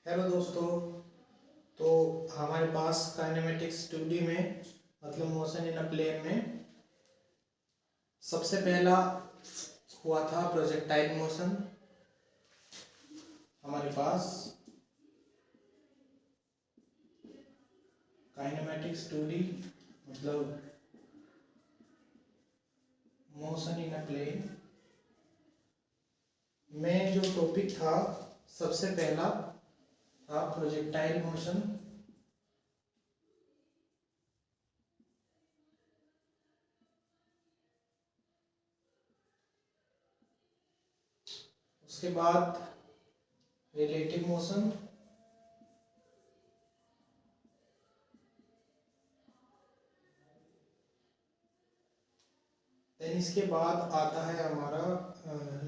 Hello दोस्तों। तो हमारे पास काइनेमेटिक्स 2D में मतलब मोशन इन अ प्लेन में सबसे पहला हुआ था प्रोजेक्टाइल मोशन। हमारे पास काइनेमेटिक्स 2D मतलब मोशन इन अ प्लेन में जो टॉपिक था सबसे पहला था प्रोजेक्टाइल मोशन। उसके बाद रिलेटिव मोशन, देन इसके बाद आता है हमारा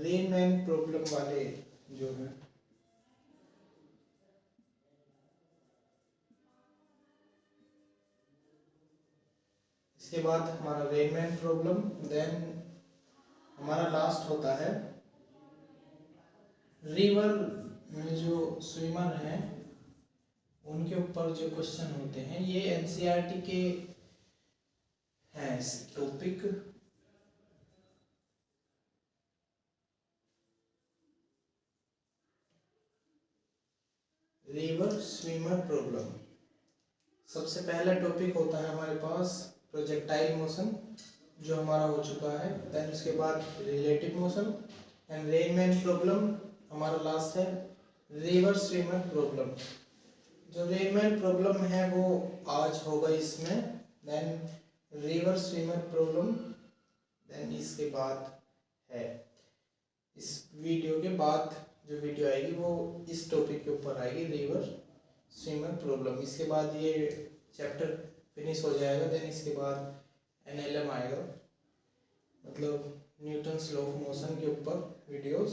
रेनमैन प्रॉब्लम वाले जो है। इसके बाद हमारा रेनमैन प्रॉब्लम, देन हमारा लास्ट होता है रिवर में जो स्विमर हैं उनके ऊपर जो क्वेश्चन होते हैं। ये एनसीईआरटी के हैं टॉपिक। रिवर स्विमर प्रॉब्लम सबसे पहला टॉपिक होता है हमारे पास प्रोजेक्टाइल मोशन जो हमारा हो चुका है। देन उसके बाद relative motion and rain man problem हमारा लास्ट है रिवर स्विमर प्रॉब्लम। जो रेनमैन प्रॉब्लम है वो आज होगा इसमें, then river swimmer problem, then इसके बाद है इस वीडियो के बाद जो वीडियो आएगी वो इस टॉपिक के ऊपर आएगी रिवर स्विमर प्रॉब्लम। इसके बाद ये चैप्टर फिनिश हो जाएगा। देन इसके बाद एनएलएम आएगा मतलब न्यूटन्स लॉ ऑफ मोशन के ऊपर वीडियोस।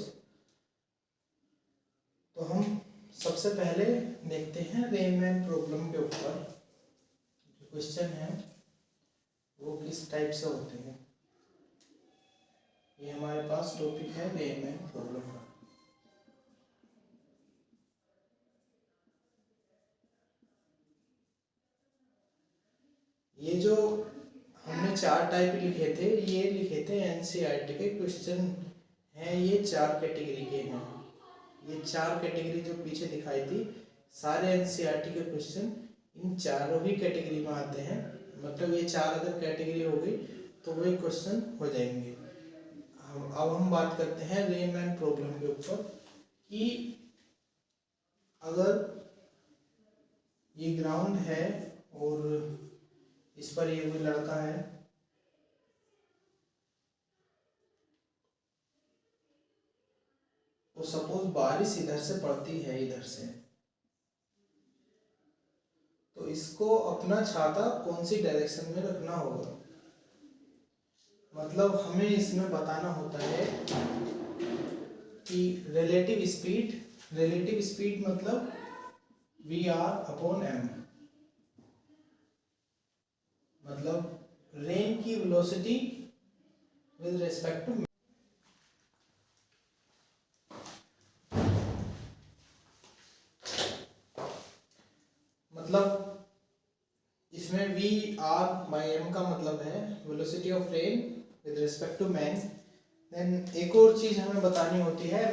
तो हम सबसे पहले देखते हैं रेनमैन प्रॉब्लम के ऊपर जो क्वेश्चन है वो किस टाइप से होते हैं। ये हमारे पास टॉपिक है रेनमैन प्रॉब्लम का। ये जो हमने 4 टाइप लिखे थे, ये लिखे थे एनसीईआरटी के क्वेश्चन हैं। ये 4 कैटेगरी के हैं। ये 4 कैटेगरी जो पीछे दिखाई थी सारे एनसीईआरटी के क्वेश्चन इन चारों ही कैटेगरी में आते हैं। मतलब ये 4 अगर कैटेगरी हो गई तो वो क्वेश्चन हो जाएंगे। अब हम बात करते हैं रेनमैन प्रॉब्लम के ऊपर कि अगर ये ग्राउंड है और इस पर ये कोई लड़का है तो सपोज बारिश इधर से पड़ती है इधर से, तो इसको अपना छाता कौन सी डायरेक्शन में रखना होगा। मतलब हमें इसमें बताना होता है कि रिलेटिव स्पीड मतलब v/m, मतलब रेन की वेलोसिटी विद रिस्पेक्ट टू, मतलब इसमें v/m का मतलब है velocity of rain with respect to man. Then एक और चीज हमें बतानी होती है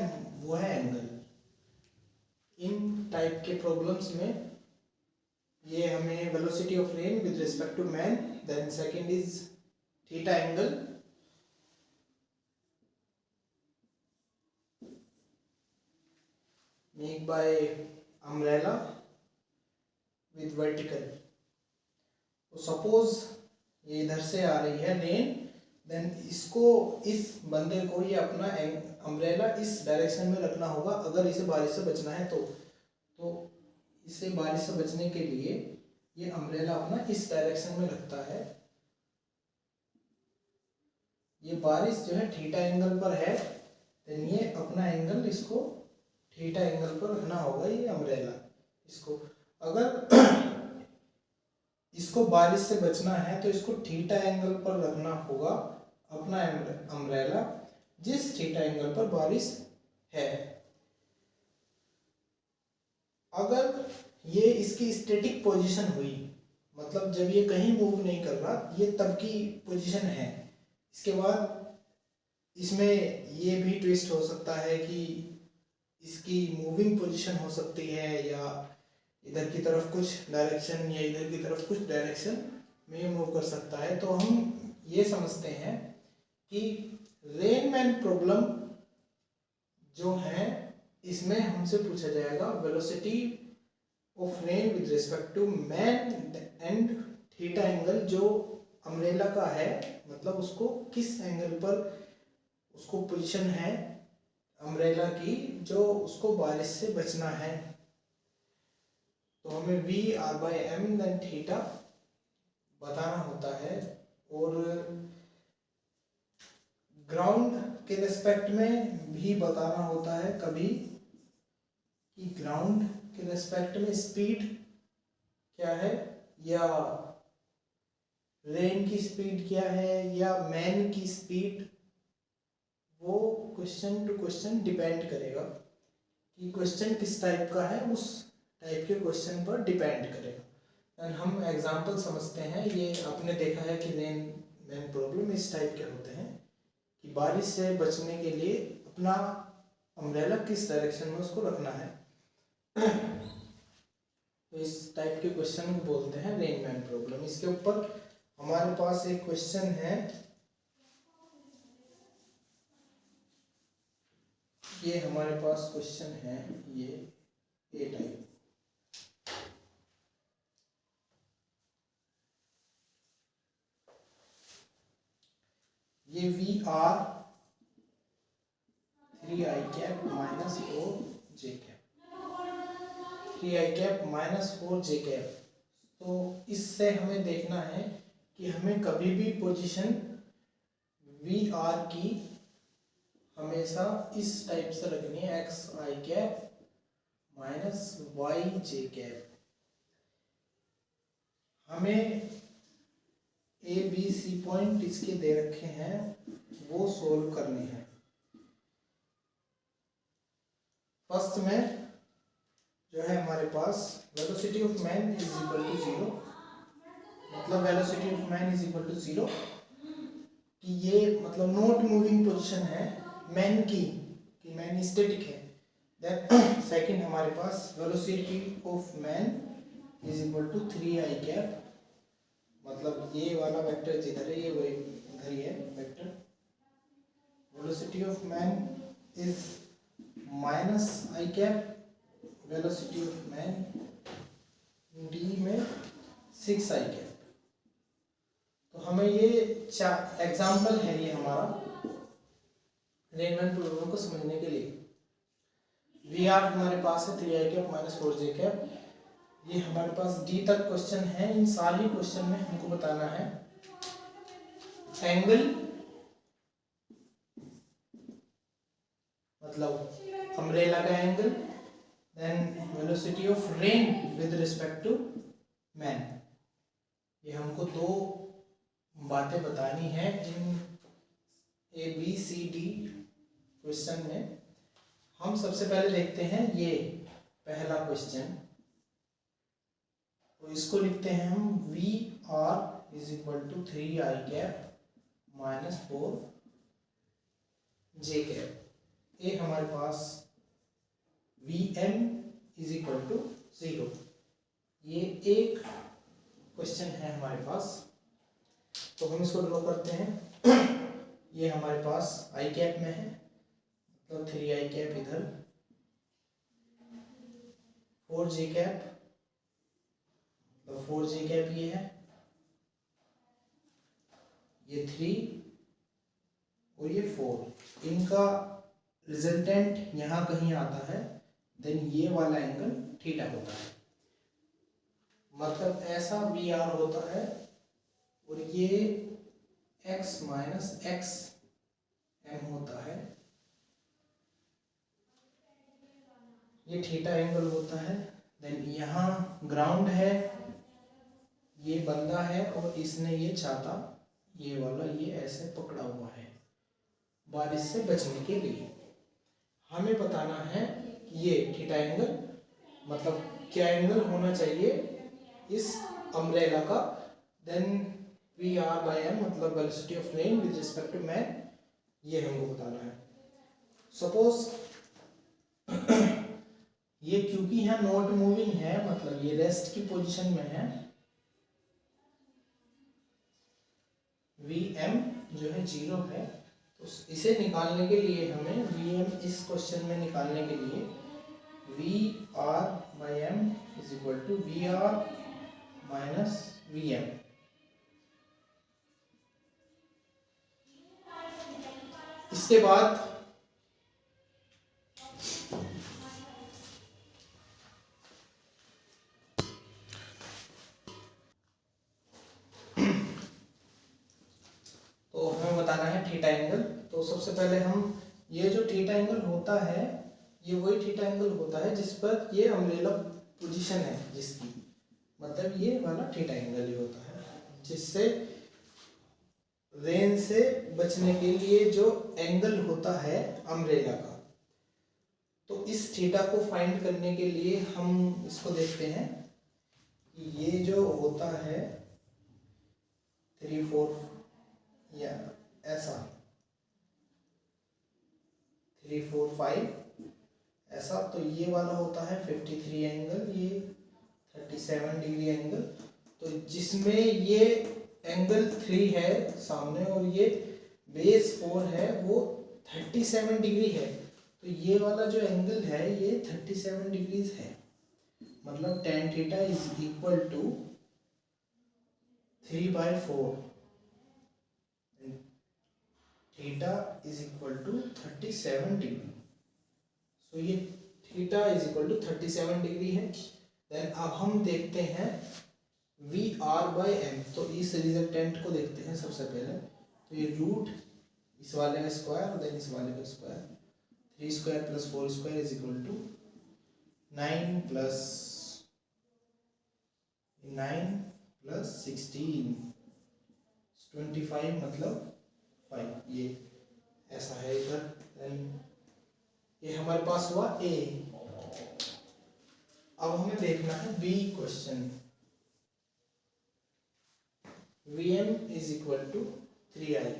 वो है एंगल। इन टाइप के प्रॉब्लम्स में ये हमें velocity of rain with respect to man, then second is theta angle, make by umbrella with vertical. तो सपोज ये इधर से आ रही है रेन, देन इसको इस बंदे को ये अपना अम्ब्रेला इस डायरेक्शन में रखना होगा अगर इसे बारिश से बचना है तो इसे बारिश से बचने के लिए ये अम्ब्रेला अपना इस डायरेक्शन में रखता है। ये बारिश जो है थीटा एंगल पर है, देन ये अपना एंगल इसको थीटा एंगल पर रखना होगा ये अम्ब्रेला। इसको अगर इसको बारिश से बचना है तो इसको थीटा एंगल पर रखना होगा अपना अम्ब्रेला जिस थीटा एंगल पर बारिश है। अगर ये इसकी स्टैटिक पोजीशन हुई, मतलब जब ये कहीं मूव नहीं कर रहा, ये तब की पोजीशन है। इसके बाद इसमें ये भी ट्विस्ट हो सकता है कि इसकी मूविंग पोजीशन हो सकती है, या इधर की तरफ कुछ डायरेक्शन या इधर की तरफ कुछ डायरेक्शन में मूव कर सकता है। तो हम ये समझते हैं कि रेनमैन प्रॉब्लम जो है इसमें हमसे पूछा जाएगा velocity of rain with respect to man and theta angle जो अम्ब्रेला का है, मतलब उसको किस एंगल पर उसको पोजीशन है अम्ब्रेला की जो उसको बारिश से बचना है। तो हमें v are by m then theta बताना होता है। और ग्राउंड के रिस्पेक्ट में भी बताना होता है कभी कि ग्राउंड के रिस्पेक्ट में स्पीड क्या है, या रेन की स्पीड क्या है, या मैन की स्पीड, वो क्वेश्चन टू क्वेश्चन डिपेंड करेगा कि क्वेश्चन किस टाइप का है, उस टाइप के क्वेश्चन पर डिपेंड करेगा। एंड हम एग्जांपल समझते हैं। ये आपने देखा है कि रेन मैन प्रॉब्लम इस टाइप के होते हैं कि बारिश से बचने के लिए अपना अम्ब्रेला किस डायरेक्शन में उसको रखना है। तो इस टाइप के क्वेश्चन को बोलते हैं रेन मैन प्रॉब्लम। इसके ऊपर हमारे पास एक क्वेश्चन है, ये हमारे पास क्वेश्चन है, ये ए टाइप। ये v r 3i cap minus 4j cap, 3i cap minus 4j cap. तो इससे हमें देखना है कि हमें कभी भी पोजीशन वी आर की हमेशा इस टाइप से रखनी है, एक्स आई कैप माइनस वाई जे कैप। हमें ए बी सी पॉइंट इसके दे रखे हैं, वो सोल्व करने हैं। फर्स्ट में जो है हमारे पास velocity of man is equal to 0, मतलब velocity of man is equal to 0 कि ये मतलब नॉट मूविंग पोजीशन है मैन की, कि मैन स्टैटिक है। देन सेकंड हमारे पास velocity of man is equal to 3i cap, मतलब ये वाला वेक्टर जिधर है ये वही इधर ही है vector. Velocity of man is minus I cap, velocity of man D में 6i कैप। तो हमें ये एग्जाम्पल है ये हमारा रेनमैन प्रॉब्लम को समझने के लिए। वी आर हमारे पास है 3i cap minus 4j cap. ये हमारे पास डी तक क्वेश्चन है। इन सारे क्वेश्चन में हमको बताना है एंगल, मतलब अम्ब्रेला का angle, then velocity of rain with respect to man. ये हमको दो बातें बतानी है in A B C D question में। हम सबसे पहले देखते हैं ये पहला क्वेश्चन, तो इसको लिखते हैं हम V R is equal to 3i cap minus 4j cap. ये हमारे पास V M is equal to 0। ये एक क्वेश्चन है हमारे पास, तो हम इसको ड्रॉ करते हैं। ये हमारे पास आई कैप में है, मतलब 3i कैप इधर, 4j कैप, तो 4j कैप ये है, ये 3 और ये 4। इनका रिजल्टेंट यहाँ कहीं आता है, देन ये वाला एंगल थीटा होता है। मतलब ऐसा वी आर होता है और ये x माइनस एक्स एम होता है, ये थीटा एंगल होता है। देन यहाँ ग्राउंड है, ये बंदा है और इसने ये छाता ये वाला ये ऐसे पकड़ा हुआ है बारिश से बचने के लिए। हमें बताना है कि ये थीटा एंगल मतलब क्या एंगल होना चाहिए इस अम्ब्रेला का, then V are by M मतलब velocity of rain with respect to man, ये हमको बताना है। सपोज ये क्योंकि यहाँ नॉट मूविंग है, मतलब ये रेस्ट की पोजीशन में है, वी एम जो है 0 है, तो इसे निकालने के लिए हमें वी एम इस क्वेश्चन में निकालने के लिए we are by m is equal to v r minus v m. इसके बाद तो हमें बताना है थीटा एंगल। तो सबसे पहले हम ये जो थीटा एंगल होता है, ये वही थीटा एंगल होता है जिस पर ये अम्ब्रेला पोजीशन है जिसकी, मतलब ये वाला थीटा एंगल ही होता है, जिससे रेन से बचने के लिए जो एंगल होता है अम्ब्रेला का। तो इस थीटा को फाइंड करने के लिए हम इसको देखते हैं कि ये जो होता है 3 4 या ऐसा 3 4 5 ऐसा, तो ये वाला होता है 53 एंगल, ये 37 डिग्री एंगल। तो जिसमें ये एंगल 3 है सामने और ये बेस 4 है, वो 37 डिग्री है। तो ये वाला जो एंगल है ये 37 डिग्रीज है, मतलब tan theta is equal to 3/4, theta is equal to 37 degree. So ये theta is equal to 37 degree है। देन अब हम देखते हैं वी आर बाई एम, तो इस रिजल्टेंट को देखते हैं सबसे पहले। तो ये रूट इस वाले का स्क्वायर, देन इस वाले का square, 3 square plus 4 square is equal to 9 plus 16 25 मतलब 5, ये ऐसा है इधर। देन ये हमारे पास हुआ ए। अब हमें देखना है b question. Vm is equal to 3i,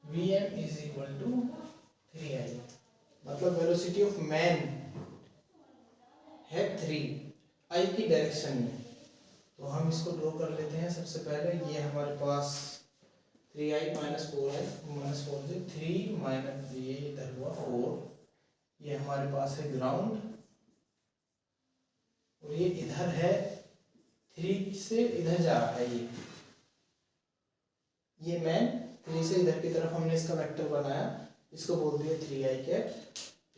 Vm is equal to 3i, मतलब वेलोसिटी ऑफ मैन है 3 i की डायरेक्शन में। तो हम इसको ड्रॉ कर लेते हैं। सबसे पहले ये हमारे पास 3i माइनस 4 है, माइनस 4 से 3 माइनस ये इधर हुआ 4, ये हमारे पास है ग्राउंड, और ये इधर है 3 से इधर जा रहा है, ये मैन 3 से इधर की तरफ हमने इसका वेक्टर बनाया, इसको बोल दिया 3i कैप।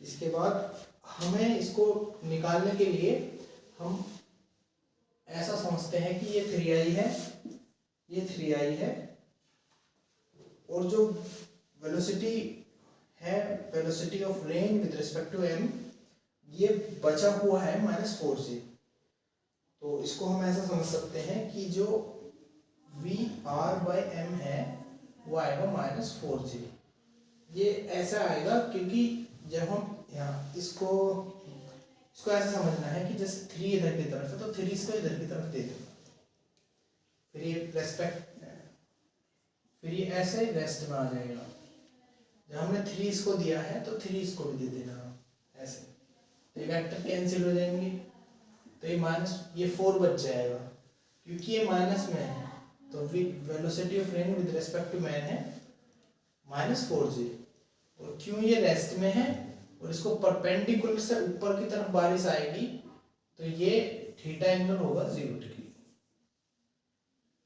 इसके बाद हमें इसको निकालने के लिए हम ऐसा समझते हैं कि ये 3i है, ये 3i है, और जो वेलोसिटी है, velocity of rain with respect to m, ये बचा हुआ है -4g। तो इसको हम ऐसा समझ सकते हैं कि जो वी आर बाई एम है वो आएगा -4g। ये ऐसा आएगा क्योंकि जब हम यहाँ इसको ऐसा समझना है कि जैसे 3 इधर की तरफ है तो 3 इसको इधर की तरफ दे दो, फिर ये ऐसे रेस्ट में आ जाएगा। जब हमने 3 इसको दिया है तो 3 इसको भी दे देना ऐसे, तो ये वेक्टर कैंसिल हो जाएंगे, तो ये 4 बच जाएगा। क्योंकि ये माइनस में है तो velocity of rain with respect to man है -4g, और क्यों ये रेस्ट में है और इसको परपेंडिकुलर से ऊपर की तरफ बारिश आएगी, तो ये थीटा एंगल होगा 0 डिग्री।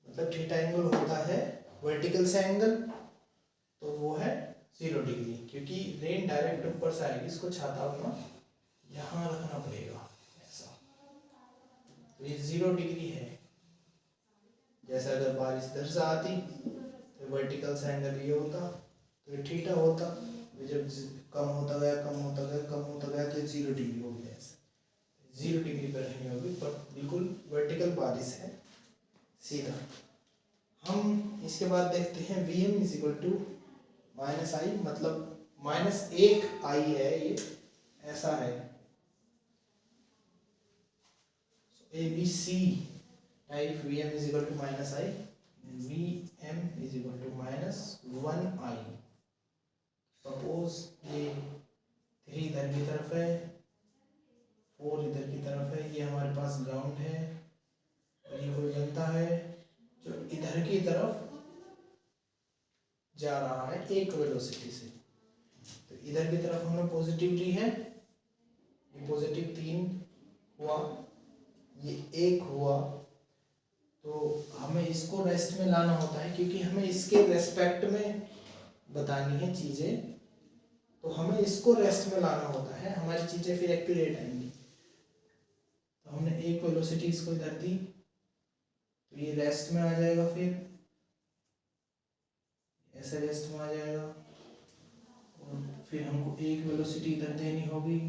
मतलब थीटा एंगल होता है वर्टिकल से एंगल, तो वो है 0 डिग्री, क्योंकि रेन डायरेक्ट ऊपर से आएगी, इसको छाता अपना यहाँ रखना पड़ेगा ऐसा, तो ये 0 डिग्री है। जैसे अगर बारिश इधर से आती तो वर्टिकल से एंगल ये होता, तो ये थीटा होता, जब कम होता गया तो 0 डिग्री हो गया। ऐसे 0 डिग्री पर रहनी होगी, पर बिल्कुल वर्टिकल बारिश है सीधा। हम इसके बाद देखते हैं Vm is equal to -i, मतलब -1i है ये ऐसा है ABC type VM is equal to minus i, VM is equal to minus 1i। Suppose ये 3 इधर की तरफ है, 4 इधर की तरफ है, ये हमारे पास ग्राउंड है, और ये कोई बनता है जो इधर की तरफ जा रहा है एक वेलोसिटी से। तो इधर की तरफ हमें पॉजिटिव ली है, ये पॉजिटिव 3 हुआ, ये 1 हुआ, तो हमें इसको रेस्ट में लाना होता है क्योंकि हमें इसके रेस्पेक्ट में बतानी है चीज़ें, तो हमें इसको रेस्ट में लाना होता है, हमारी चीज़ें फिर एक्यूरेट आएंगी। तो हमने एक वेलोसिटी इसको इधर दी, तो ये रेस्ट में आ जाएगा, फिर ऐसे रेस्ट में आ जाएगा, और फिर हमको एक वेलोसिटी इधर देनी होगी,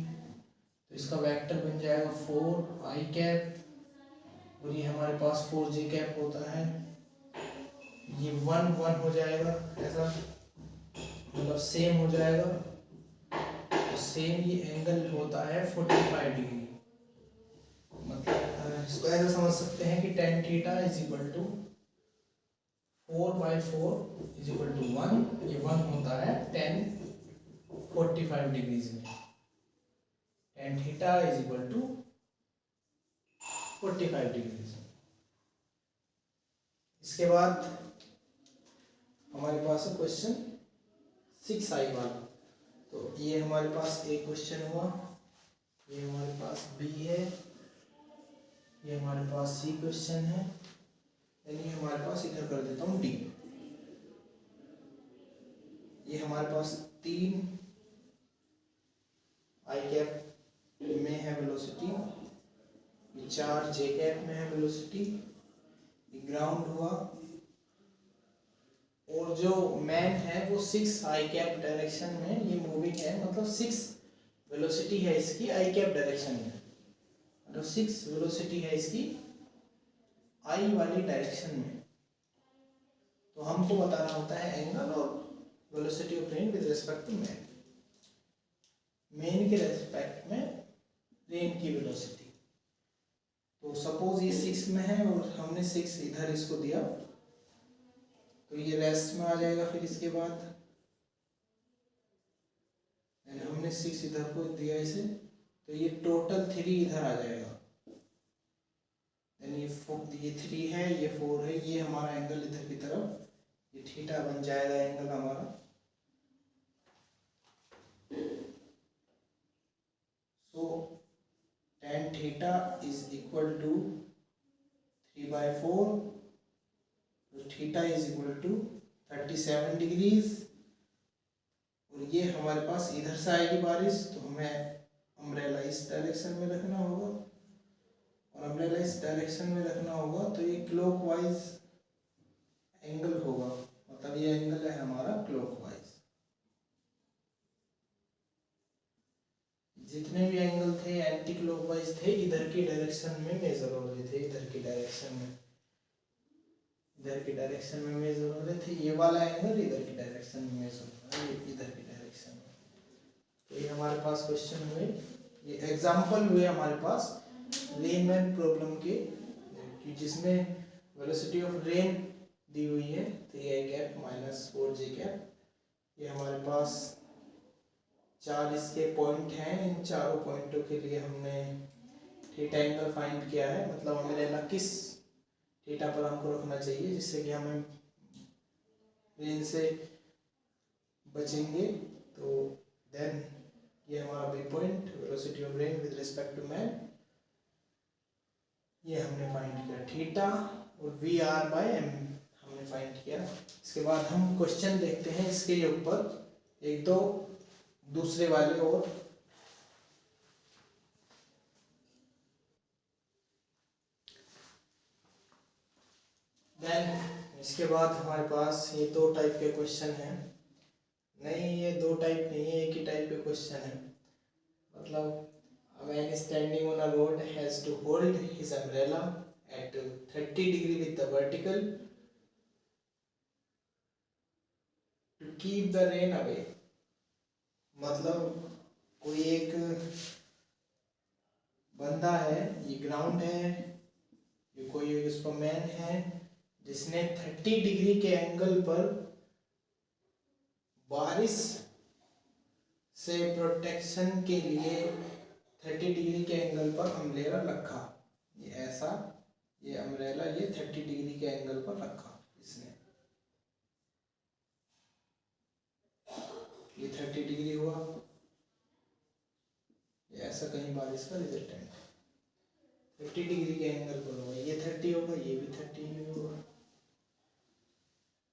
तो इसका वेक्टर बन जाएगा 4i कैप, और ये हमारे पास 4j कैप होता है, ये 1 1 हो जाएगा, ऐसा मतलब सेम हो जाएगा। तो सेम ये एंगल होता है 45 डिग्री, मतलब इसको ऐसा समझ सकते हैं कि tan theta is equal to 4/4 is equal to 1, ये 1 होता है tan 45 डिग्रीज में, tan theta is equal to 45 degrees. इसके बाद हमारे पास है क्वेश्चन 6i वाला। तो ये हमारे पास एक क्वेश्चन हुआ, ये हमारे पास B है, ये हमारे पास C क्वेश्चन है, यानी हमारे पास इधर कर देता हूँ D। ये हमारे पास 3 i कैप में है वेलोसिटी, ये 4 j कैप में है वेलोसिटी, ये ग्राउंड हुआ, और जो मैन है वो 6 i कैप डायरेक्शन में ये मूविंग है, मतलब 6 वेलोसिटी है इसकी i कैप डायरेक्शन में, मतलब 6 वेलोसिटी है इसकी i वाली डायरेक्शन में। तो हमको बताना होता है एंगल और velocity of rain with respect to man, man के रेस्पेक्ट में रेन की वेलोसिटी। तो सपोज ये 6 में है और हमने 6 इधर इसको दिया, तो ये रेस्ट में आ जाएगा। फिर इसके बाद हमने 6 इधर को दिया इसे, तो ये टोटल 3 इधर आ जाएगा, यानी ये 3 है, ये 4 है, ये हमारा एंगल इधर की तरफ, ये थीटा बन जाएगा एंगल हमारा। So tan theta is equal to 3/4, तो theta is equal to 37 degrees, और ये हमारे पास इधर से आएगी बारिश, तो हमें अम्ब्रेला इस डायरेक्शन में रखना होगा, और अम्ब्रेला इस डायरेक्शन में रखना होगा, तो ये क्लॉकवाइज एंगल होगा, मतलब ये एंगल है हमारा क्लॉकवाइज। जितने भी एंगल थे एंटी क्लॉकवाइज थे, इधर की डायरेक्शन में मेजर हो रहे थे, इधर की डायरेक्शन में, इधर की डायरेक्शन में मेजर हो रहे थे। ये वाला एंगल इधर की डायरेक्शन में मेजर हो रहा है, ये इधर की डायरेक्शन में। तो ये हमारे पास क्वेश्चन हुए, ये एग्जांपल हुए हमारे पास रेनमैन प्रॉब्लम के, कि जिसमें वेलोसिटी ऑफ रेन दी हुई है 3i cap minus 4j cap. ये हमारे पास 4 इसके पॉइंट हैं, इन चारों पॉइंटों के लिए हमने थीटा एंगल फाइंड किया है, मतलब हमें किस थीटा पर हमको रखना चाहिए जिससे कि हमें रेन से बचेंगे। तो देन ये हमारा b point velocity of rain with respect to man, ये हमने फाइंड किया थीटा, और VR/m हमने फाइंड किया। इसके बाद हम क्वेश्चन देखते हैं इसके ऊपर एक दो दूसरे वाले, और देन इसके बाद हमारे पास ये 2 टाइप के क्वेश्चन हैं, नहीं ये 2 टाइप नहीं है, एक ही टाइप के क्वेश्चन है। मतलब a man standing on a road has to hold his umbrella at 30 degree with the vertical to keep the rain away। मतलब कोई एक बंदा है, ये ग्राउंड है, ये कोई एक उसका मैन है जिसने 30 डिग्री के एंगल पर बारिश से प्रोटेक्शन के लिए 30 डिग्री के एंगल पर अम्ब्रेला रखा। ये ऐसा, ये अम्ब्रेला ये 30 डिग्री के एंगल पर रखा इसने, ये 30 डिग्री हुआ, ये ऐसा कहीं बारिश का रिजल्टेंट 30 डिग्री के एंगल पर होगा, ये 30 होगा, ये भी 30 होगा।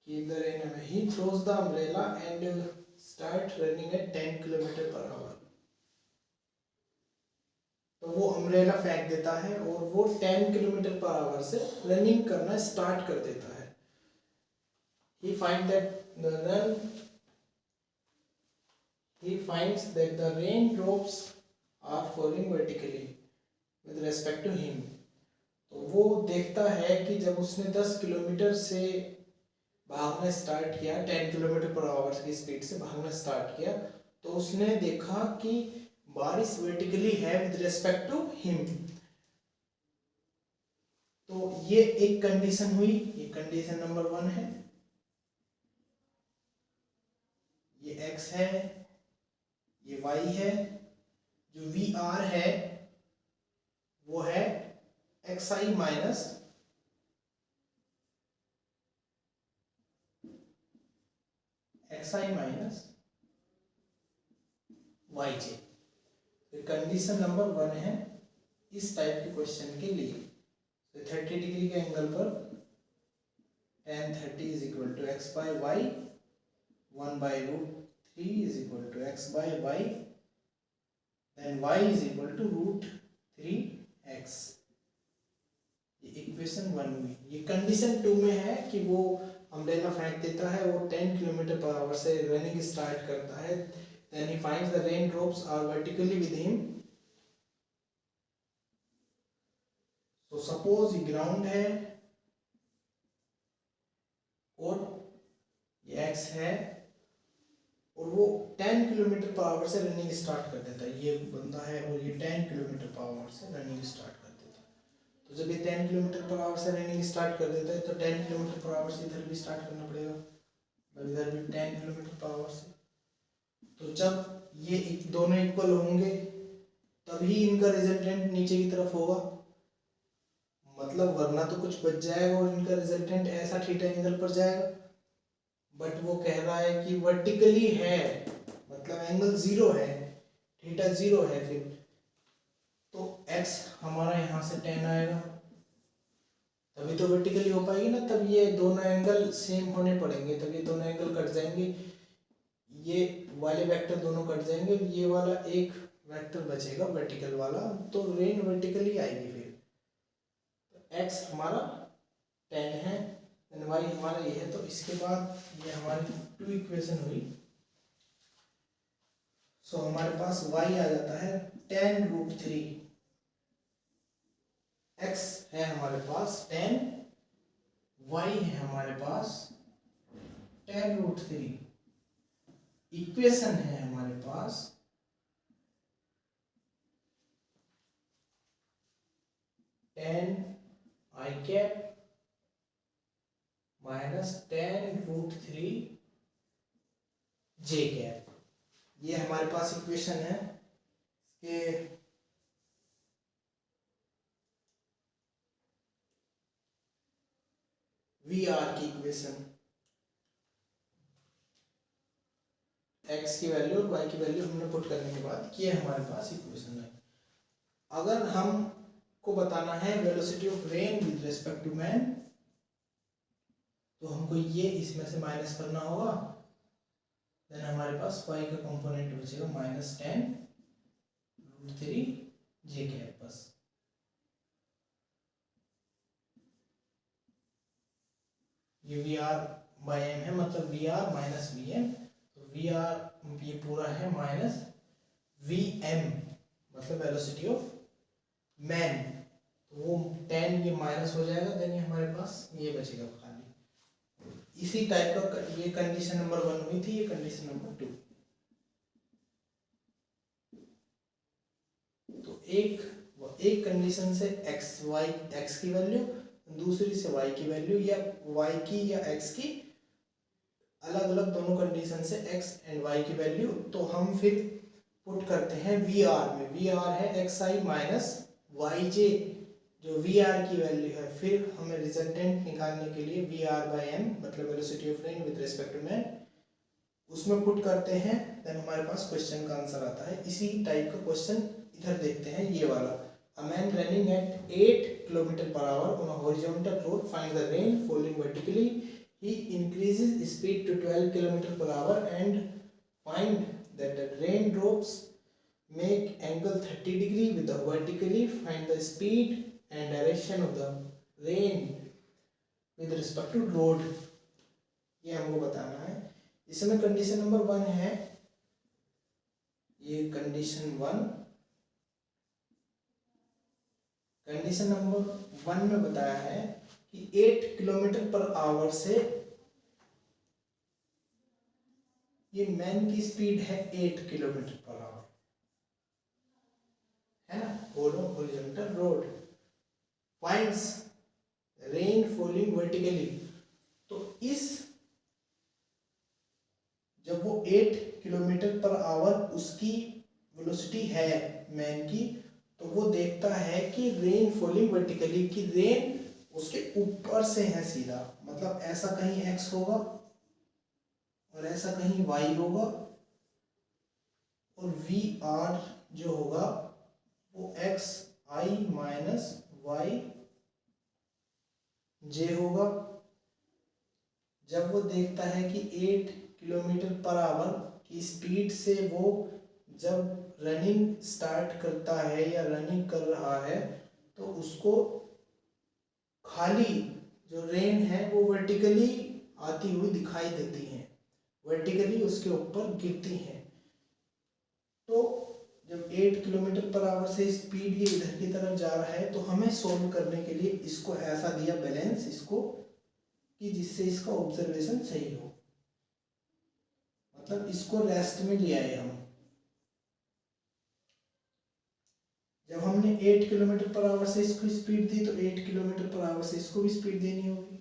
Keep the rain away. He throws the umbrella and start running at 10 kilometre per our. तो वो अम्ब्रेला फेंक देता है और वो 10 किलोमीटर पर आवर से रनिंग करना स्टार्ट कर देता है। He finds that the raindrops are falling vertically with respect to him। तो वो देखता है कि जब उसने 10 किलोमीटर से भागना स्टार्ट किया, 10 किलोमीटर पर आवर की स्पीड से भागना स्टार्ट किया, तो उसने देखा कि बारिश वर्टिकली है विद रिस्पेक्ट टू हिम। तो ये एक कंडीशन हुई, ये कंडीशन नंबर 1 है। ये x है, ये y है, जो VR है वो है xi minus yj। Condition number 1 है इस टाइप के क्वेश्चन के लिए। तो 30 डिग्री के एंगल पर tan 30 is equal to x bye y, 1/√3 is equal to x bye y, then y is equal to √3x। ये इक्वेशन 1 हुई। ये कंडीशन 2 में है कि वो अम्ब्रेला फेंक देता है, वो 10 किलोमीटर पर आवर से रनिंग स्टार्ट करता है, then he finds the raindrops are vertically with him। तो सपोज ये ग्राउंड है और ये x है और वो 10 किलोमीटर पर आवर से रनिंग स्टार्ट कर देता है। ये बंदा है और ये 10 किलोमीटर पर आवर से रनिंग स्टार्ट कर देता है। तो जब ये 10 किलोमीटर पर आवर से रनिंग स्टार्ट कर देता है तो 10 किलोमीटर पर आवर से इधर भी स्टार्ट करना पड़ेगा, इधर भी 10 किलोमीटर पर आवर से। तो जब ये दोनों इक्वल होंगे तभी इनका रिजल्टेंट नीचे की तरफ होगा, मतलब वरना तो कुछ बच जाएगा और इनका रिजल्टेंट ऐसा थीटा एंगल पर जाएगा। बट वो कह रहा है कि वर्टिकली है, मतलब एंगल 0 है, थीटा 0 है, फिर तो x हमारा यहाँ से 10 आएगा, तभी तो वर्टिकली हो पाएगी ना। तब ये दोनों एंगल सेम होने पड़ेंगे, तब ये दोनों एंगल कट जाएंगे, ये वाले वेक्टर दोनों कट जाएंगे, ये वाला एक वेक्टर बचेगा वर्टिकल वाला, तो रेन वर्टिकली आएगी। फिर तो x हमारा 10 है, y हमारा ये है। तो इसके बाद ये हमारी 2 इक्वेशन हुई। सो हमारे पास y आ जाता है 10√3, x है हमारे पास 10, y है हमारे पास 10√3। इक्वेशन है हमारे पास 10i माइनस 10√3 j। ये हमारे पास इक्वेशन है। इसके VR की इक्वेशन, x की वैल्यू और y की वैल्यू हमने पुट करने के बाद ये हमारे पास इक्वेशन है। अगर हम को बताना है velocity of rain with respect to man, तो हमको ये इसमें से माइनस करना होगा, देन हमारे पास y का कंपोनेंट बचेगा -10√3 j बस। ये VR/m है, मतलब VR माइनस VM, तो VR ये पूरा है माइनस VM, मतलब वेलोसिटी ऑफ मैन। तो वो 10 ये माइनस हो जाएगा, देन ये हमारे पास ये बचेगा खाली। इसी टाइप का ये कंडीशन नंबर 1 हुई थी, ये कंडीशन नंबर 2। एक कंडीशन से एक्स की वैल्यू, दूसरी से वाई की वैल्यू, या वाई की या एक्स की अलग अलग दोनों कंडीशन से एक्स एंड वाई की वैल्यू, तो हम फिर पुट करते हैं वी आर में। वी आर है एक्स आई माइनस वाई जे, जो वी आर की वैल्यू है। फिर हमें रिजल्टेंट निकालने के लिए वी आर बाई एम, मतलब velocity of rain with respect to man, उसमें पुट करते हैं, देन हमारे पास क्वेश्चन का आंसर आता है। इसी टाइप का क्वेश्चन इधर देखते हैं, ये वाला। A man running at 8 kilometre per hour on a horizontal road find the rain falling vertically, he increases speed to 12 kilometer per hour and find that the raindrops make angle 30 degree with the vertically. Find the speed and direction of the rain with respect to road, ये हमको बताना है। इसमें condition number 1 है, ये condition 1। Condition number 1 में बताया है कि 8 किलोमीटर पर आवर से, ये मैन की स्पीड है 8 किलोमीटर पर आवर, है ना, horizontal road. Finds rain falling vertically, तो इस जब वो 8 किलोमीटर पर आवर उसकी वेलोसिटी है मैन की, तो वो देखता है कि रेन फॉलिंग वर्टिकली, की रेन उसके ऊपर से है सीधा, मतलब ऐसा कहीं एक्स होगा और ऐसा कहीं वाई होगा, और वी आर जो होगा वो एक्स आई माइनस वाई जे होगा। जब वो देखता है कि 8 किलोमीटर पर आवर की स्पीड से वो जब रनिंग स्टार्ट करता है या रनिंग कर रहा है, तो उसको खाली जो रेन है वो वर्टिकली आती हुई दिखाई देती हैं, वर्टिकली उसके ऊपर गिरती हैं। तो जब 8 किलोमीटर पर आवर से स्पीड ये इधर की तरफ जा रहा है, तो हमें सोल्व करने के लिए इसको ऐसा दिया बैलेंस, इसको कि जिससे इसका ऑब्जर्वेशन सही हो, मतलब इसको रेस्ट में ले आए हम। जब हमने 8 किलोमीटर पर आवर से इसको स्पीड दी, तो 8 किलोमीटर पर आवर से इसको भी स्पीड देनी होगी।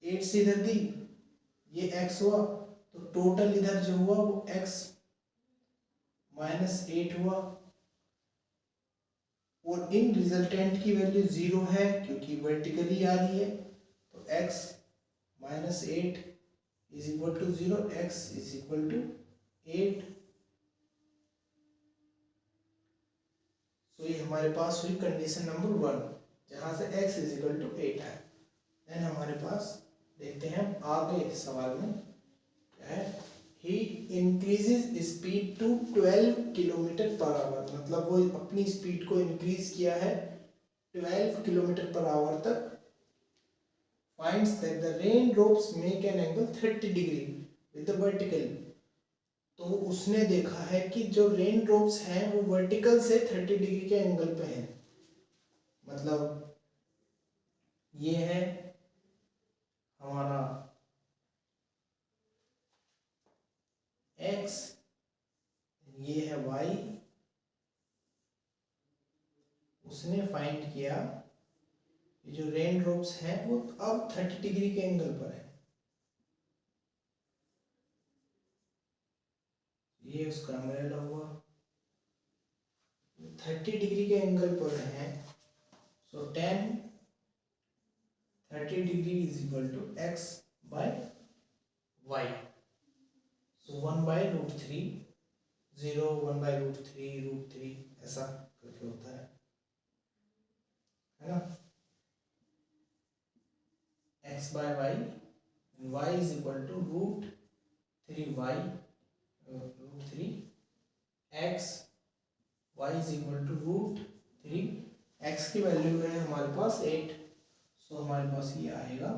8 से इधर दी, ये x हुआ, तो टोटल इधर जो हुआ वो x माइनस 8 हुआ, और इन रिजल्टेंट की वैल्यू 0 है क्योंकि वर्टिकली आ रही है, तो x minus 8 is equal to 0, x is equal to 8। तो ये हमारे पास हुई कंडीशन नंबर 1, जहां से x इज इक्वल टू 8 है। देन हमारे पास देखते हैं आगे सवाल में क्या है। He increases speed to 12 kilometre per hour, मतलब वो अपनी स्पीड को इंक्रीज किया है 12 किलोमीटर पर आवर तक। Finds that the rain drops make an angle 30 degree with the vertical, तो उसने देखा है कि जो रेन ड्रॉप्स हैं वो वर्टिकल से 30 डिग्री के एंगल पे हैं, मतलब ये है हमारा x, ये है y। उसने फाइंड किया कि जो रेन ड्रॉप्स हैं वो अब 30 डिग्री के एंगल पर है, ये उसका अम्ब्रेला हुआ 30 डिग्री के एंगल पर है। So tan 30 degree is equal to x bye y। So 1 by root 3, 0 1 by root 3 ऐसा करके होता है ना, x bye y, y is equal to root 3y root 3 x, y is equal to root 3, x की value है हमारे पास 8, सो हमारे पास ये आएगा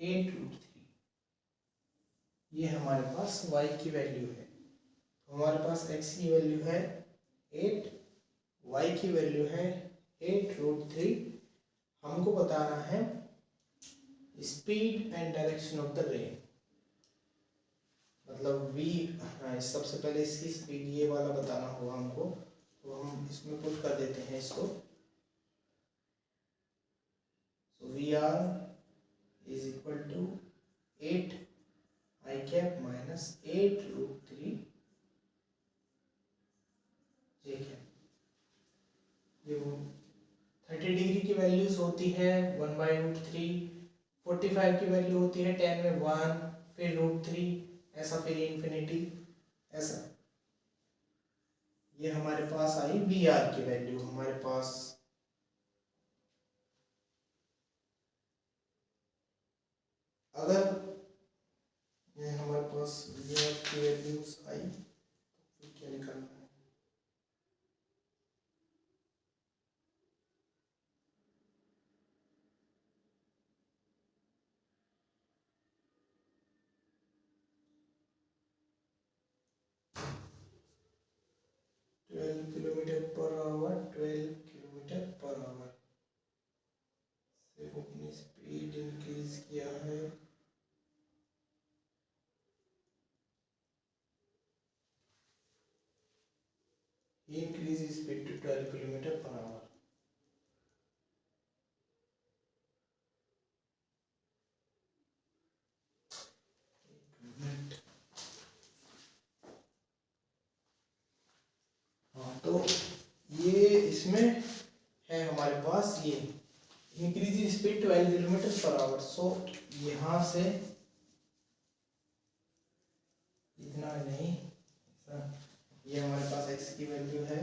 8 रूट 3। ये हमारे पास y की वैल्यू है, हमारे पास x की वैल्यू है 8, y की वैल्यू है 8 रूट 3। हमको बताना है speed and direction of the rain, मतलब वी, हाँ, सबसे पहले इसकी स्पीड ये वाला बताना होगा हमको, तो हम इसमें पुट कर देते हैं इसको। So V R is equal to 8 I cap minus 8√3 J cap. ये 30 डिग्री की वैल्यूज होती है 1/√3, 45 की वैल्यू होती है 10 में 1, फिर √3, ऐसा फिर इन्फिनिटी, ऐसा। ये हमारे पास आई वी आर की वैल्यू हमारे पास। अगर ये हमारे पास वी आर की वैल्यूज आई तो क्या निकालना है? Twelve kilometre per hour, 12 kilometre per hour से अपनी स्पीड इंक्रीज किया है। Increase speed to 12 kilometre per hour. हाँ, तो ये इसमें है हमारे पास ये increase speed 12 kilometre per hour. So यहाँ से इतना नहीं, ये हमारे पास x की वैल्यू है,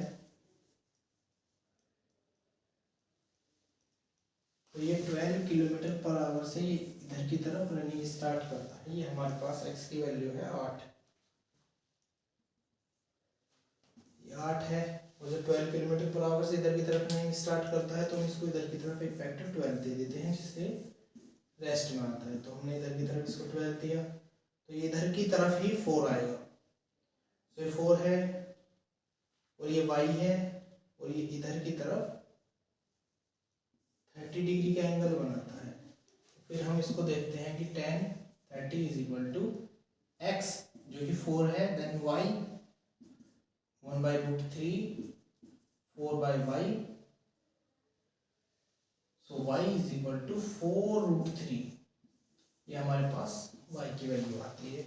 तो ये 12 किलोमीटर पर आवर से इधर की तरफ रनिंग स्टार्ट करता है। ये हमारे पास x की वैल्यू है 8, ये 8 है, और जब 12 किलोमीटर पर आवर से इधर की तरफ रनिंग स्टार्ट करता है तो हम इसको इधर की तरफ एक फैक्टर 12 दे देते हैं, जिससे रेस्ट में आता है। तो हमने इधर की तरफ इसको 12 दिया, तो ये इधर की तरफ ही 4 आएगा। तो ये 4 है, और ये y है, और ये इधर की तरफ 30 डिग्री का एंगल बनाता है। फिर हम इसको देखते हैं कि tan 30 is equal to x, जो कि 4 है, then y 1/√3 4/y, so y is equal to 4√3। ये हमारे पास y की वैल्यू आती है।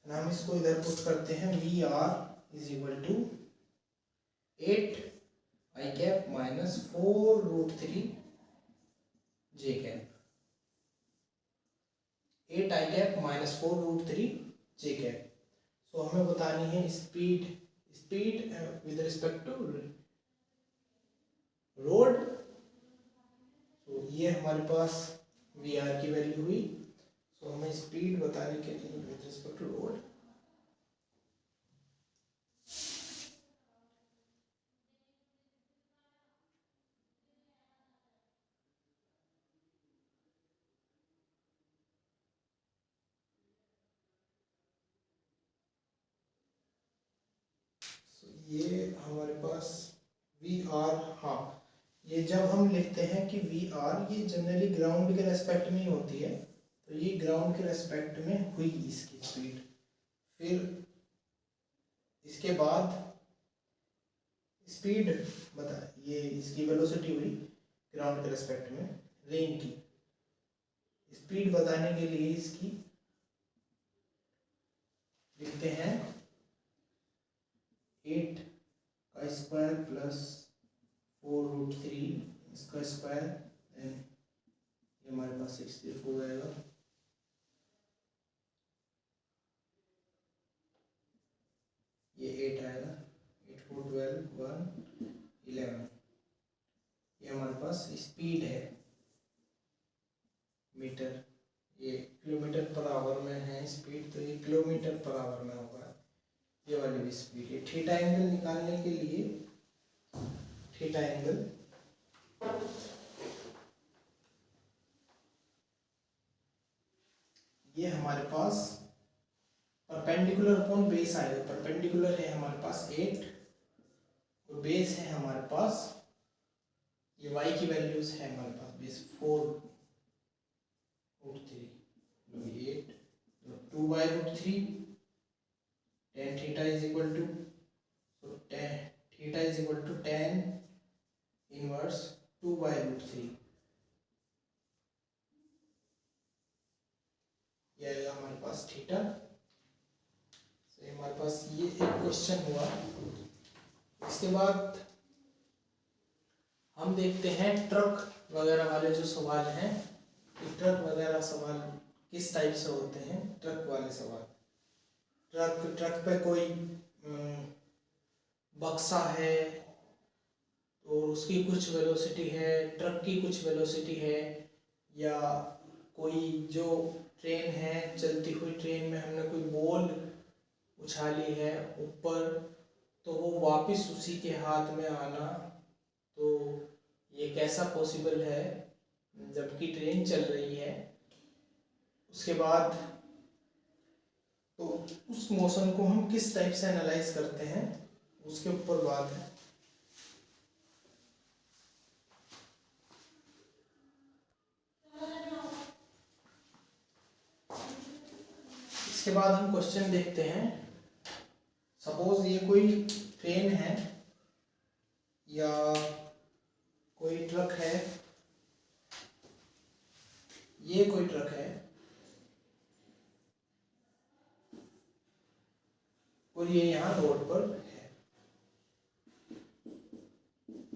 हम इसको इधर पुट करते हैं, V R is equal to 8 I cap minus 4√3 J cap. 8 I cap minus 4√3 J cap. So हमें बतानी है speed with respect to road. तो ये हमारे पास वी आर की वैल्यू हुई। सो हमें स्पीड बताने के लिए विद रिस्पेक्ट टू रोड, ये हमारे पास वी आर, हाँ, ये जब हम लिखते हैं कि वी आर, ये जनरली ग्राउंड के रेस्पेक्ट में ही होती है, तो ये ग्राउंड के रेस्पेक्ट में हुई इसकी स्पीड। फिर इसके बाद स्पीड बता, ये इसकी वेलोसिटी हुई ग्राउंड के रेस्पेक्ट में। रेन की स्पीड बताने के लिए इसकी लिखते हैं 8 का स्क्वायर प्लस 4√3 इसका स्क्वायर, देन ये हमारे पास 64 आएगा। ये 8 आएगा, 8 4 12 1 11। ये हमारे पास स्पीड है मीटर, ये किलोमीटर पर आवर में है स्पीड, तो ये किलोमीटर पर आवर में होगा ये वाली भी स्पीड। है थीटा एंगल निकालने के लिए, थीटा एंगल ये हमारे पास परपेंडिकुलर अपॉन बेस आएगा। परपेंडिकुलर है हमारे पास 8, और बेस है हमारे पास, ये y की वैल्यूज है हमारे पास base 4√3, 8 2/√3 tan theta is equal to, so tan theta is equal to tan inverse 2 by root 3, ये आएगा हमारे पास थीटा। तो हमारे पास ये एक क्वेश्चन हुआ। इसके बाद हम देखते हैं ट्रक वगैरह वाले जो सवाल हैं, कि ट्रक वगैरह सवाल किस टाइप से होते हैं। ट्रक वाले सवाल, ट्रक पे कोई बक्सा है और उसकी कुछ वेलोसिटी है, ट्रक की कुछ वेलोसिटी है, या कोई जो ट्रेन है, चलती हुई ट्रेन में हमने कोई बॉल उछाली है ऊपर, तो वो वापस उसी के हाथ में आना, तो ये कैसा पॉसिबल है जबकि ट्रेन चल रही है। उसके बाद तो उस मोशन को हम किस टाइप से एनालाइज करते हैं, उसके ऊपर बात है। इसके बाद हम क्वेश्चन देखते हैं। सपोज ये कोई ट्रेन है या कोई ट्रक है, ये कोई ट्रक है और ये यहाँ रोड पर है।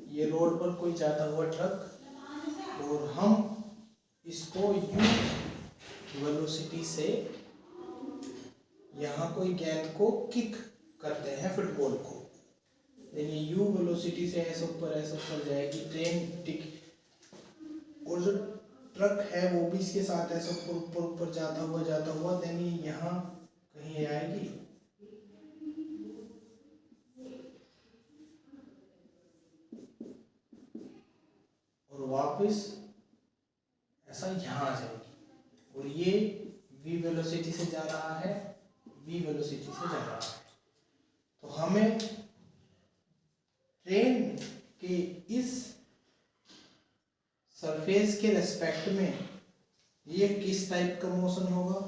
ये रोड पर कोई जाता हुआ ट्रक, और हम इसको u वेलोसिटी से यहाँ कोई गेंद को किक करते हैं, फुटबॉल को। देखिए u वेलोसिटी से ऐसे ऊपर जाएगी ट्रेन टिक, और जो ट्रक है वो भी इसके साथ ऐसे ऊपर जाता हुआ देन ये यहाँ कहीं आएगी, और वापस ऐसा यहाँ आ जाएगी। और ये v वेलोसिटी से जा रहा है, v वेलोसिटी से जा रहा है। तो हमें ट्रेन के इस सरफेस के रेस्पेक्ट में ये किस टाइप का मोशन होगा,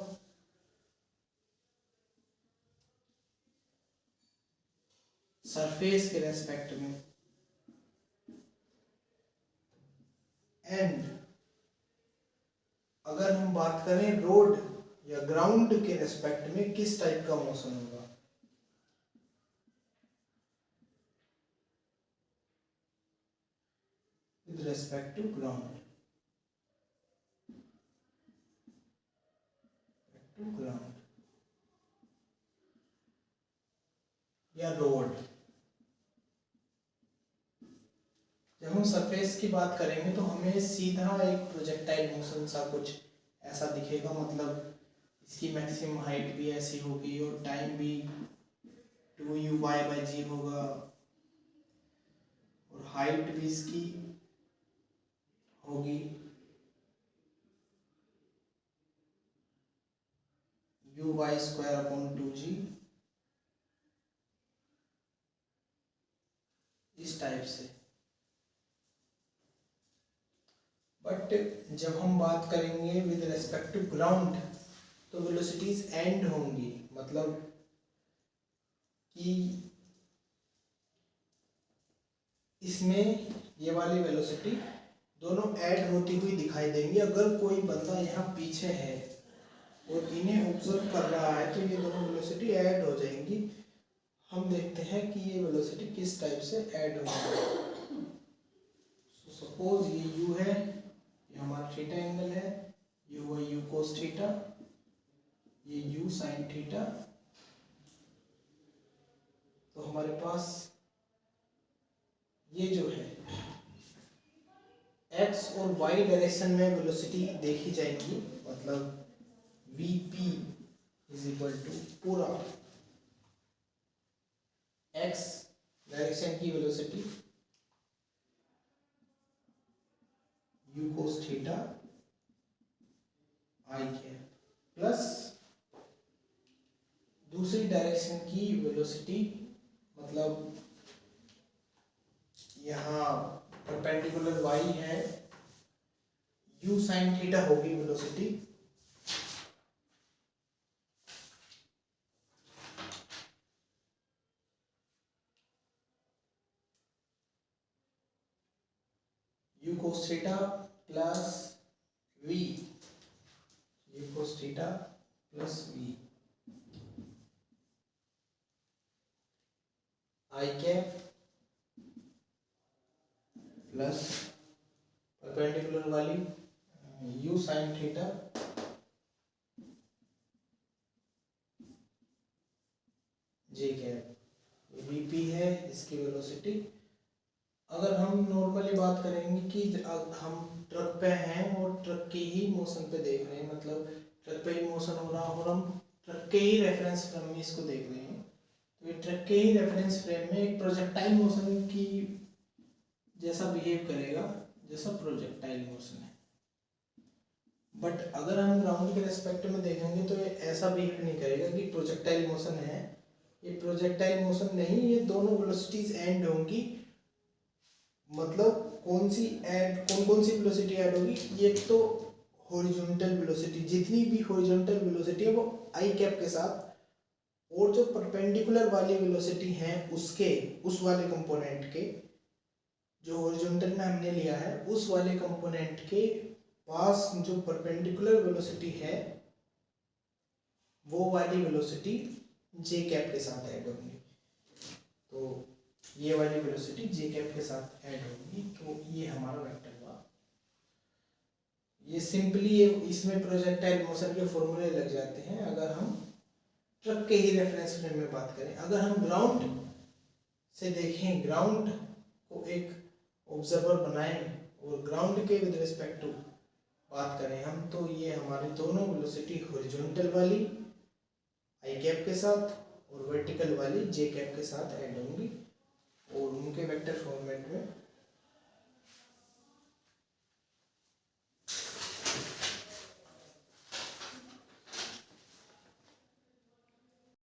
सरफेस के रेस्पेक्ट में, एंड अगर हम बात करें रोड या ग्राउंड के रेस्पेक्ट में किस टाइप का मोशन होगा। विद रेस्पेक्ट टू ग्राउंड, या रोड। जब हम सरफेस की बात करेंगे तो हमें सीधा एक प्रोजेक्टाइल मोशन सा कुछ ऐसा दिखेगा, मतलब इसकी मैक्सिमम हाइट भी ऐसी होगी और टाइम भी 2u/g होगा, और हाइट भी इसकी होगी u/2g, इस टाइप से। बट जब हम बात करेंगे विद रेस्पेक्ट टू ग्राउंड तो वेलोसिटीज एंड होंगी, मतलब कि इसमें ये वाली वेलोसिटी दोनों ऐड होती हुई दिखाई देंगी। अगर कोई बंदा यहाँ पीछे है और इन्हें ऑब्जर्व कर रहा है तो ये दोनों वेलोसिटी ऐड हो जाएंगी। हम देखते हैं कि ये वेलोसिटी किस टाइप से ऐड होगी। सपोज ये u है, ये हमारा थीटा एंगल है, ये हुआ u cos थीटा, ये u sin थीटा। तो हमारे पास ये जो है x और y डायरेक्शन में वेलोसिटी देखी जाएंगी, मतलब vp इज इक्वल टू पूरा x डायरेक्शन की velocity u cos theta i cap plus दूसरी डायरेक्शन की वेलोसिटी, मतलब यहाँ परपेंडिकुलर y है, u sin थीटा होगी velocity, u cos theta plus v, u cos theta plus v, i cap plus perpendicular वाली u sin theta j cap, vp है इसकी velocity. अगर हम नॉर्मली बात करेंगे कि हम ट्रक पे हैं और ट्रक के ही मोशन पे देख रहे हैं, मतलब ट्रक पे ही मोशन हो रहा और हम ट्रक के ही रेफरेंस फ्रेम में इसको देख रहे हैं, तो ये ट्रक के ही रेफरेंस फ्रेम में एक प्रोजेक्टाइल मोशन की जैसा बिहेव करेगा जैसा प्रोजेक्टाइल मोशन है। बट अगर हम ग्राउंड के रेस्पेक्ट में देखेंगे तो ये ऐसा बिहेव नहीं करेगा कि प्रोजेक्टाइल मोशन है, ये प्रोजेक्टाइल मोशन नहीं, ये दोनों वेलोसिटीज एंड होंगी। मतलब कौन कौन सी वेलोसिटी ऐड होगी, ये तो हॉरिजॉन्टल वेलोसिटी, जितनी भी हॉरिजॉन्टल वेलोसिटी है वो आई कैप के साथ, और जो परपेंडिकुलर वाली वेलोसिटी है उसके उस वाले कंपोनेंट के, जो हॉरिजॉन्टल में हमने लिया है उस वाले कंपोनेंट के पास जो परपेंडिकुलर वेलोसिटी है वो वाली वेलोसिटी जे कैप के साथ ऐड होगी। तो ये वाली वेलोसिटी जे कैप के साथ ऐड होगी, तो ये हमारा वेक्टर हुआ। ये सिंपली ये इसमें प्रोजेक्टाइल मोशन के फॉर्मूले लग जाते हैं अगर हम ट्रक के ही रेफरेंस फ्रेम में बात करें। अगर हम ग्राउंड से देखें, ग्राउंड को एक ऑब्जर्वर बनाएं और ग्राउंड के विद रिस्पेक्ट टू बात करें हम, तो ये हमारी दोनों वेलोसिटी हॉरिजॉन्टल वाली आई कैप के साथ और वर्टिकल वाली जे कैप के साथ ऐड होंगी और उनके वेक्टर फॉर्मेट में